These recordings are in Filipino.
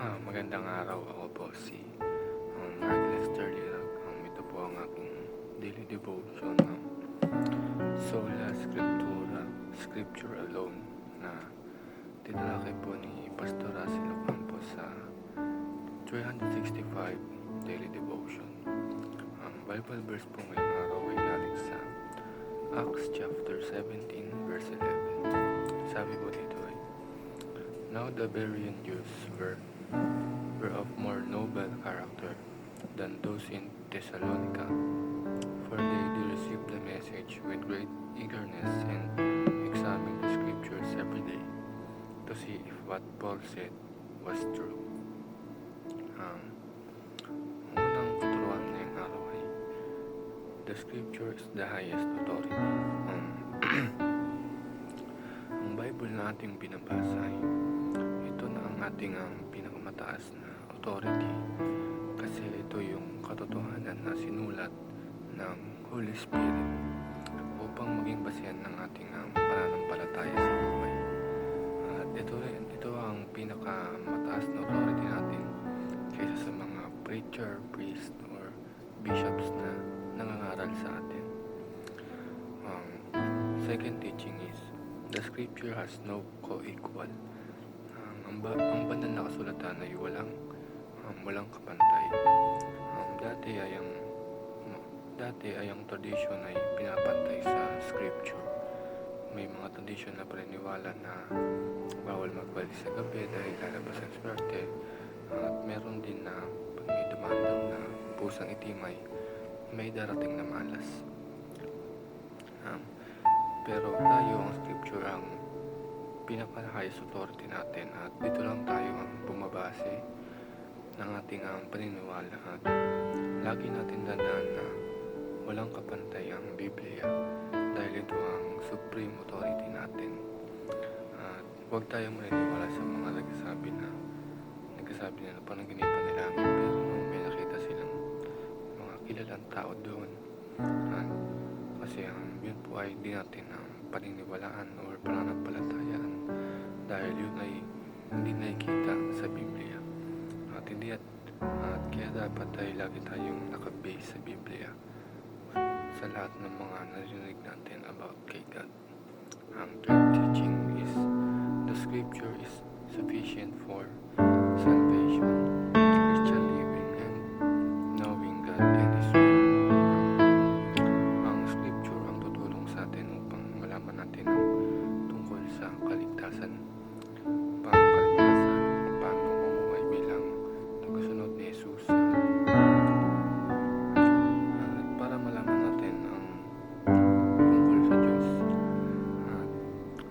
Magandang araw. Ako po si Mark Lester Lirag. Ito po ang aking daily devotion ng Sola Scriptura, Scripture Alone, na tinalakay po ni Pastor Russell Ocampo sa 365 daily devotion. Ang Bible verse po ngayong araw ay galing sa Acts chapter 17 verse 11. Sabi po dito ay, "Now the Berean Jews were of more noble character than those in Thessalonica, for they received the message with great eagerness and examined the scriptures every day to see if what Paul said was true." Ang unang tuturuan ngayong araw ay, the scripture is the highest authority. Ang Bible na ating binabasa ay ito na ang ating pinakamataas na authority, kasi ito yung katotohanan na sinulat ng Holy Spirit upang maging basehan ng ating pananampalataya sa buhay. At ito ang pinakamataas na authority natin kaysa sa mga preacher, priest, or bishops na nangangaral sa atin. Second teaching is, the scripture has no co-equal. Ang banal na kasulatan ay walang kapantay. Dati ay ang tradisyon ay pinapantay sa scripture. May mga tradisyon na paniniwala na bawal magbalik sa gabi dahil lalabas ang swerte. At meron din na pag may dumandaw na pusang itim ay may darating na malas. Pero tayo, ang scripture ang pinaka-highest authority natin, at dito lang tayo ang bumabase ng ating paniniwala, at lagi natin tandaan na walang kapantay ang Biblia dahil ito ang supreme authority natin. At huwag tayong maniniwala sa mga nagsasabi nila panaginipan nila, pero may nakita silang mga kilalang tao doon. Kasi yun po ay di natin paniniwalaan or pananampalatayaan dahil yun ay hindi nakikita sa Biblia. At kaya dapat ay lagi tayong nakabase sa Biblia sa lahat ng mga narinig natin about kay God. Ang third teaching is, the scripture is sufficient for salvation, Christian living, and knowing God and His will. Ang scripture ang tutulong sa atin upang malaman natin ang tungkol sa kaligtasan, paano mamuhay bilang tagasunod ni Jesus, at para malaman natin ang tungkol sa Diyos. At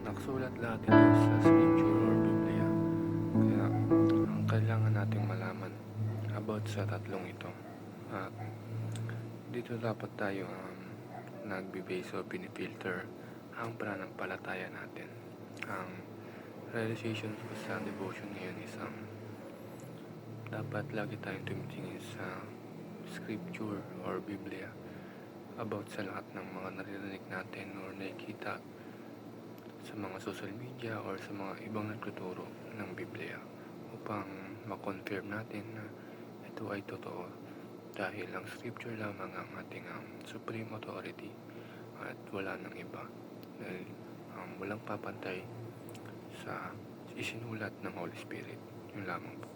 nakasulat lahat ito sa scripture or Biblia, kaya ang kailangan nating malaman about sa tatlong ito. At dito dapat tayo nagbe-base o pinifilter ang pananampalataya natin. Ang realization ko sa devotion ngayon is dapat lagi tayong tumitingin sa scripture or Biblia about sa lahat ng mga naririnig natin or nakikita sa mga social media or sa mga ibang nagtuturo ng Biblia, upang ma-confirm natin na ito ay totoo, dahil ang scripture lamang ang ating supreme authority at wala nang iba, dahil walang papantay sa isinulat ng Holy Spirit. Yun lamang po.